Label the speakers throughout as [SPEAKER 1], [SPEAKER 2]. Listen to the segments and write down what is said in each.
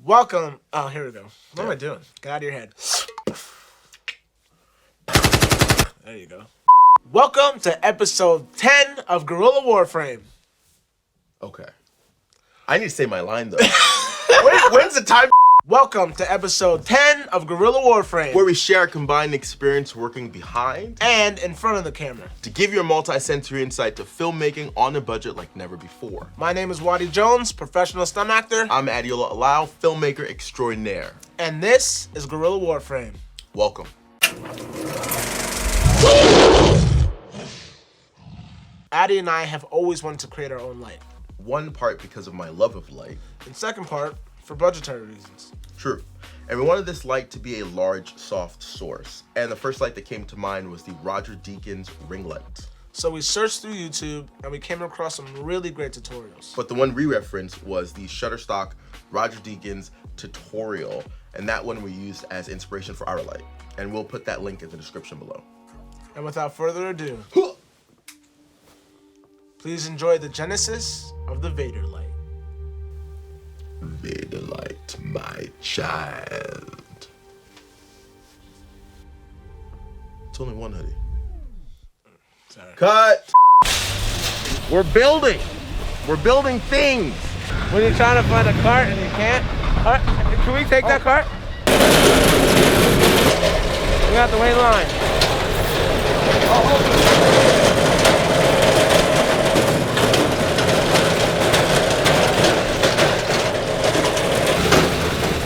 [SPEAKER 1] Welcome. Oh, here we go. What am I doing? Get out of your head. There you go. Welcome to episode 10 of Guerilla Warframe.
[SPEAKER 2] Okay. I need to say my line, though. When's the time?
[SPEAKER 1] Welcome to episode 10 of Guerilla Warframe,
[SPEAKER 2] where we share our combined experience working behind
[SPEAKER 1] and in front of the camera
[SPEAKER 2] to give you a multi-sensory insight to filmmaking on a budget like never before.
[SPEAKER 1] My name is Waddy Jones, professional stunt actor.
[SPEAKER 2] I'm Adiola Alau, filmmaker extraordinaire.
[SPEAKER 1] And this is Guerilla Warframe.
[SPEAKER 2] Welcome.
[SPEAKER 1] Addy and I have always wanted to create our own light.
[SPEAKER 2] One part because of my love of light.
[SPEAKER 1] And second part, for budgetary reasons.
[SPEAKER 2] True. And we wanted this light to be a large, soft source. And the first light that came to mind was the Roger Deakin's ring light.
[SPEAKER 1] So we searched through YouTube and we came across some really great tutorials.
[SPEAKER 2] But the one we referenced was the Shutterstock Roger Deakin's tutorial. And that one we used as inspiration for our light. And we'll put that link in the description below.
[SPEAKER 1] And without further ado, please enjoy the genesis of the VADER light.
[SPEAKER 2] VADER light, my child. It's only one hoodie.
[SPEAKER 1] Sorry.
[SPEAKER 2] Cut! We're building! We're building things!
[SPEAKER 1] When you're trying to find a cart and you can't, can we take that cart? We got the wait line.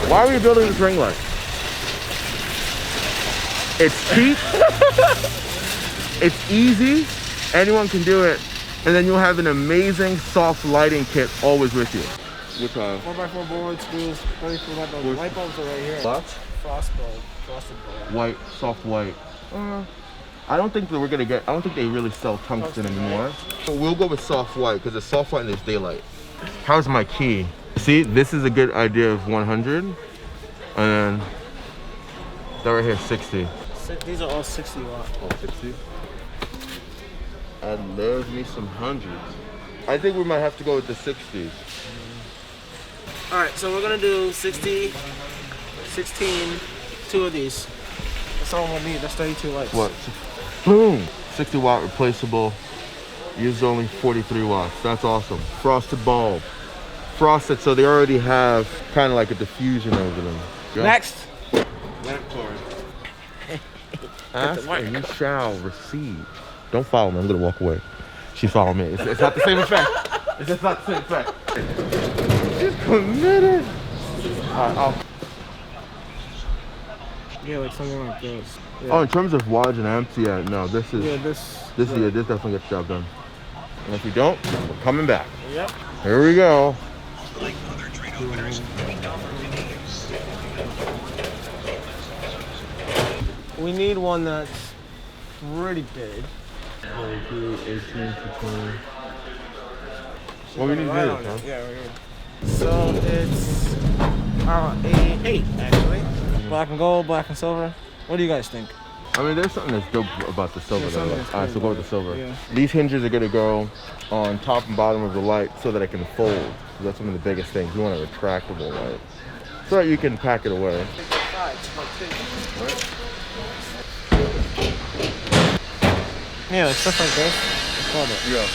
[SPEAKER 2] Why are we building this ring light? It's cheap, it's easy, anyone can do it, and then you'll have an amazing soft lighting kit always with you. Which
[SPEAKER 1] 4x4 board, screws, 34 light bulbs. Light bulbs are right here.
[SPEAKER 2] What?
[SPEAKER 1] Frosted bulb.
[SPEAKER 2] White, soft white. I don't think that we're gonna get, I don't think they really sell tungsten anymore. So we'll go with soft white, because it's soft white and there's daylight. How's my key? See, this is a good idea of 100, and then that right here, 60.
[SPEAKER 1] These are all 60 watt.
[SPEAKER 2] Oh, 60? I love me some hundreds. I think we might have to go with the 60s.
[SPEAKER 1] All right, so we're gonna do 60, 16, two of these. That's all we'll need. That's 32 lights.
[SPEAKER 2] What? Boom! 60 watt replaceable. Used only 43 watts. That's awesome. Frosted bulb. Frosted, so they already have kind of like a diffusion over them. Go.
[SPEAKER 1] Next.
[SPEAKER 2] Lamp cord. Ask and you shall receive. Don't follow me. I'm gonna walk away. She's following me. It's not the same effect. It's just not the same effect. She's committed. Alright,
[SPEAKER 1] Yeah, like something like this. Yeah.
[SPEAKER 2] Oh, in terms of wattage and amps, yeah, no, this is.
[SPEAKER 1] Yeah, this
[SPEAKER 2] definitely gets the job done. And if we don't, we're coming back.
[SPEAKER 1] Yep.
[SPEAKER 2] Here we go.
[SPEAKER 3] Like other trade openers,
[SPEAKER 1] We need one that's pretty big.
[SPEAKER 2] 22, 18 to 20. Well, we need
[SPEAKER 1] Right
[SPEAKER 2] this,
[SPEAKER 1] on
[SPEAKER 2] huh?
[SPEAKER 1] it. Yeah, right here. So it's a 8 actually. Black and gold, black and silver. What do you guys think?
[SPEAKER 2] I mean, there's something that's dope about the silver,
[SPEAKER 1] Yeah,
[SPEAKER 2] though.
[SPEAKER 1] something that's
[SPEAKER 2] All right, so
[SPEAKER 1] cool
[SPEAKER 2] go with the
[SPEAKER 1] about
[SPEAKER 2] silver.
[SPEAKER 1] it. Yeah.
[SPEAKER 2] These hinges are gonna go on top and bottom of the light so that it can fold. So that's one of the biggest things. You want a retractable light so that you can pack it away.
[SPEAKER 1] Yeah, like stuff like this. Let's love it.
[SPEAKER 2] Yeah.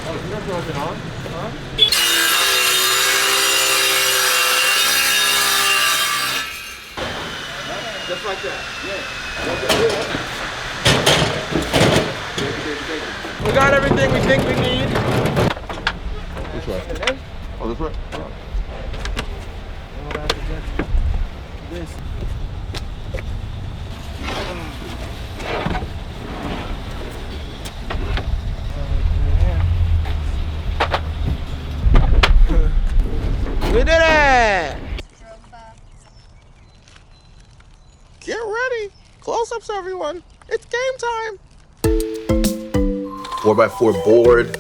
[SPEAKER 2] Oh, you guys are it on? Just like that. Yeah.
[SPEAKER 1] We got everything we think we need.
[SPEAKER 2] Which way? Oh, this way?
[SPEAKER 1] This. We did it!
[SPEAKER 2] Get ready. Close-ups, everyone. It's game time. 4x4 board.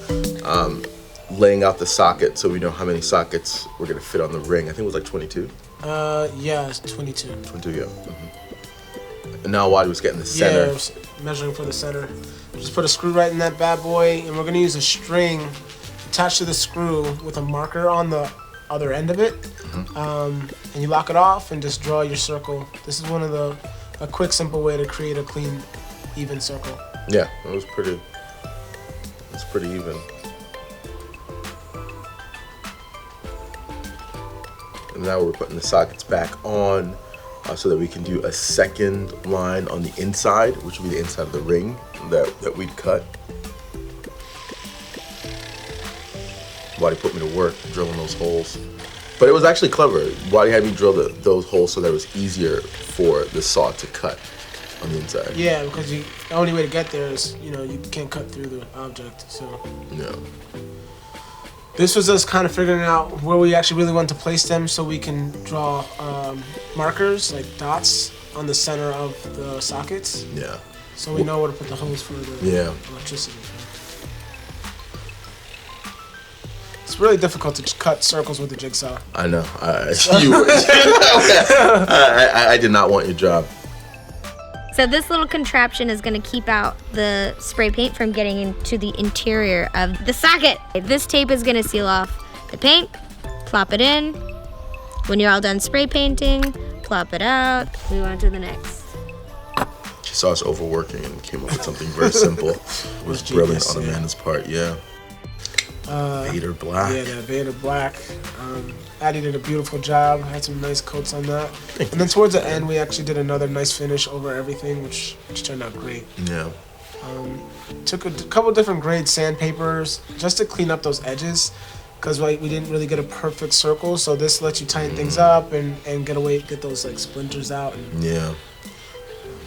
[SPEAKER 2] Laying out the socket so we know how many sockets we're gonna fit on the ring. I think it was like 22.
[SPEAKER 1] Yeah, it's 22.
[SPEAKER 2] 22, yeah. Mm-hmm. And now Waddy was getting the center.
[SPEAKER 1] Yeah, measuring for the center. Just put a screw right in that bad boy, and we're gonna use a string attached to the screw with a marker on the other end of it. and you lock it off and just draw your circle. This is a quick, simple way to create a clean, even circle.
[SPEAKER 2] Yeah, it's pretty even. And now we're putting the sockets back on so that we can do a second line on the inside, which will be the inside of the ring that we'd cut. Waddy put me to work drilling those holes. But it was actually clever. Waddy had me drill those holes so that it was easier for the saw to cut on the inside.
[SPEAKER 1] Yeah, because the only way to get there is, you can't cut through the object, so.
[SPEAKER 2] Yeah.
[SPEAKER 1] This was us kind of figuring out where we actually really want to place them so we can draw markers, like dots, on the center of the sockets.
[SPEAKER 2] Yeah.
[SPEAKER 1] So we know where to put the holes for the electricity. It's really difficult to cut circles with a jigsaw.
[SPEAKER 2] I know. I did not want your job.
[SPEAKER 4] So this little contraption is going to keep out the spray paint from getting into the interior of the socket. This tape is going to seal off the paint, plop it in. When you're all done spray painting, plop it out. Move on to the next.
[SPEAKER 2] She saw us overworking and came up with something very simple. It was brilliant on Amanda's part, yeah. VADER black.
[SPEAKER 1] Yeah, that VADER black. Addie did a beautiful job. Had some nice coats on that. And then towards the end, we actually did another nice finish over everything, which turned out great.
[SPEAKER 2] Yeah.
[SPEAKER 1] Took a couple different grade sandpapers just to clean up those edges, because we didn't really get a perfect circle. So this lets you tighten things up and get those like splinters out.
[SPEAKER 2] Yeah.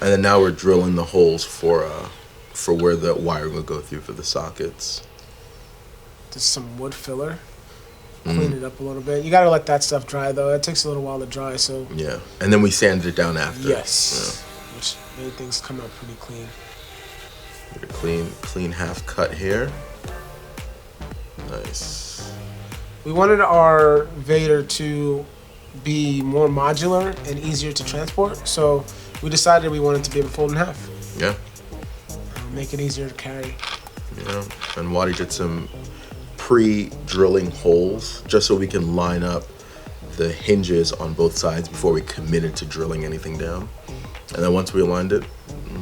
[SPEAKER 2] And then now we're drilling the holes for where the wiring will go through for the sockets.
[SPEAKER 1] Just some wood filler. Clean it up a little bit. You gotta let that stuff dry though. It takes a little while to dry, so.
[SPEAKER 2] Yeah, and then we sanded it down after.
[SPEAKER 1] Yes. Yeah. Which made things come out pretty clean.
[SPEAKER 2] Get a clean half cut here. Nice.
[SPEAKER 1] We wanted our VADER to be more modular and easier to transport, so we decided we wanted to be able to fold in half.
[SPEAKER 2] Yeah.
[SPEAKER 1] Make it easier to carry.
[SPEAKER 2] Yeah, and Waddy did some pre-drilling holes just so we can line up the hinges on both sides before we committed to drilling anything down. And then once we aligned it,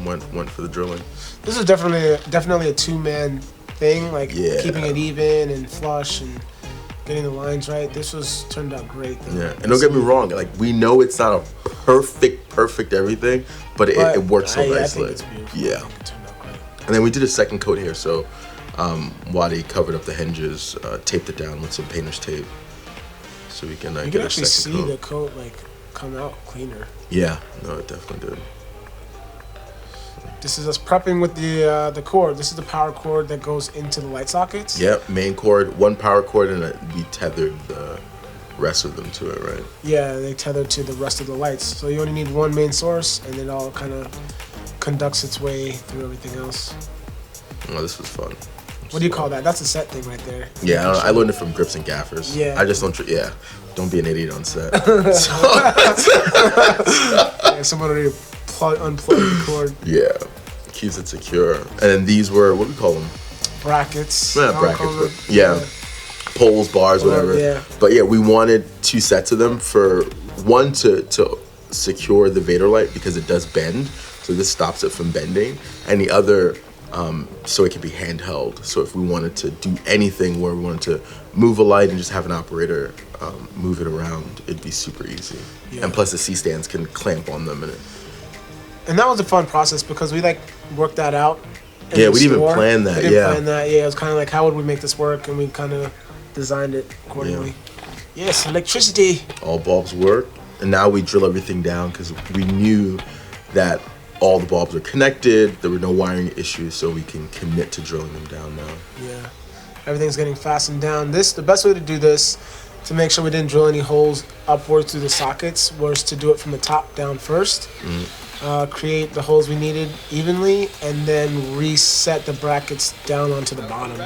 [SPEAKER 2] went for the drilling.
[SPEAKER 1] This is definitely a two-man thing, like keeping it even and flush and getting the lines right. This turned out great though.
[SPEAKER 2] Yeah, and don't get me wrong, like we know it's not a perfect everything, but it works so nicely.
[SPEAKER 1] I think it's beautiful.
[SPEAKER 2] Yeah.
[SPEAKER 1] I think it turned out great.
[SPEAKER 2] And then we did a second coat here, so Waddy covered up the hinges, taped it down with some painter's tape, so we can get a second coat. You can actually see
[SPEAKER 1] the coat like come out cleaner.
[SPEAKER 2] Yeah, no, it definitely did.
[SPEAKER 1] This is us prepping with the cord. This is the power cord that goes into the light sockets.
[SPEAKER 2] Yep, main cord, one power cord, and we tethered the rest of them to it, right?
[SPEAKER 1] Yeah, they tether to the rest of the lights. So you only need one main source, and it all kind of conducts its way through everything else.
[SPEAKER 2] Oh, this was fun.
[SPEAKER 1] What do you call that? That's a set thing right there.
[SPEAKER 2] Yeah, I learned it from Grips and Gaffers.
[SPEAKER 1] Yeah.
[SPEAKER 2] I just don't, don't be an idiot on set.
[SPEAKER 1] Yeah, someone already unplug the cord.
[SPEAKER 2] Yeah, keeps it secure. And then these were, what do we call them?
[SPEAKER 1] Brackets.
[SPEAKER 2] Yeah, brackets. Yeah. Poles, bars, whatever.
[SPEAKER 1] Yeah.
[SPEAKER 2] But yeah, we wanted 2 sets of them for one to secure the VADER light because it does bend. So this stops it from bending. And the other, so it can be handheld. So if we wanted to do anything where we wanted to move a light and just have an operator move it around, it'd be super easy. Yeah. And plus the C-stands can clamp on them.
[SPEAKER 1] And that was a fun process because we worked that out.
[SPEAKER 2] Yeah, we didn't even plan that.
[SPEAKER 1] We didn't plan that. Yeah, it was kind of like, how would we make this work? And we kind of designed it accordingly. Yeah. Yes, electricity.
[SPEAKER 2] All bulbs work. And now we drill everything down because we knew that all the bulbs are connected. There were no wiring issues, so we can commit to drilling them down now.
[SPEAKER 1] Yeah, everything's getting fastened down. The best way to do this, to make sure we didn't drill any holes upwards through the sockets, was to do it from the top down first. Create the holes we needed evenly, and then reset the brackets down onto the bottom.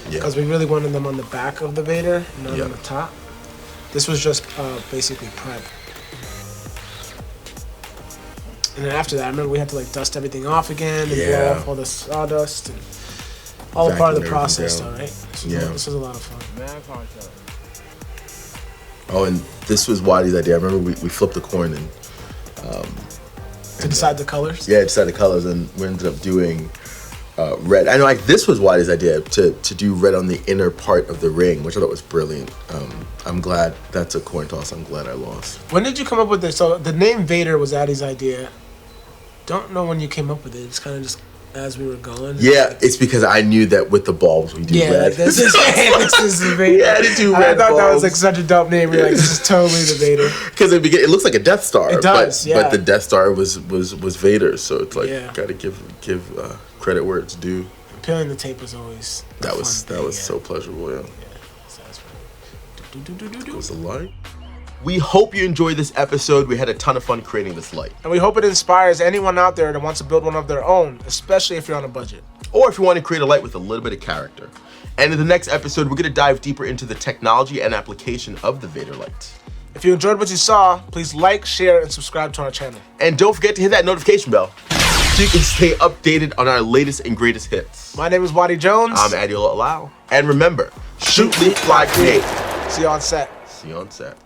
[SPEAKER 1] Because we really wanted them on the back of the VADER, not on the top. This was just basically prep. And then after that, I remember we had to dust everything off again and blow off all the sawdust and all part of the process, though, right? This was a lot of fun.
[SPEAKER 2] Oh, and
[SPEAKER 5] this was Waddy's idea. I remember we flipped a coin and
[SPEAKER 1] To decide the colors?
[SPEAKER 5] yeah, decided the colors, and we ended up doing red. I know, like, this was Waddy's idea to do red on the inner part of the ring, which I thought was brilliant. I'm glad that's a coin toss. I'm glad I lost.
[SPEAKER 1] When did you come up with this? So the name Vader was Addy's idea. Don't know when you came up with it. It's kind of just as we were going.
[SPEAKER 5] Yeah, it's because I knew that with the bulbs we do
[SPEAKER 1] Yeah,
[SPEAKER 5] red.
[SPEAKER 1] like this is the Vader.
[SPEAKER 5] Yeah, to do
[SPEAKER 1] I
[SPEAKER 5] red
[SPEAKER 1] thought that was
[SPEAKER 5] bulbs.
[SPEAKER 1] like such a dope name. We're like, this is totally the Vader.
[SPEAKER 5] Because it looks like a Death Star.
[SPEAKER 1] It does,
[SPEAKER 5] but the Death Star was Vader, so it's like,
[SPEAKER 1] Yeah.
[SPEAKER 5] gotta give credit where it's due.
[SPEAKER 1] Peeling the tape was always a
[SPEAKER 5] That was
[SPEAKER 1] fun thing,
[SPEAKER 5] so pleasurable, yeah.
[SPEAKER 1] satisfying.
[SPEAKER 5] It was a light. We hope you enjoyed this episode. We had a ton of fun creating this light.
[SPEAKER 1] And we hope it inspires anyone out there that wants to build one of their own, especially if you're on a budget.
[SPEAKER 5] Or if you want to create a light with a little bit of character. And in the next episode, we're gonna dive deeper into the technology and application of the Vader light.
[SPEAKER 1] If you enjoyed what you saw, please like, share, and subscribe to our channel.
[SPEAKER 5] And don't forget to hit that notification bell so you can stay updated on our latest and greatest hits.
[SPEAKER 1] My name is Waddy Jones.
[SPEAKER 5] I'm Adiola Alau. And remember, shoot, leap, fly, create.
[SPEAKER 1] See you on set.
[SPEAKER 5] See you on set.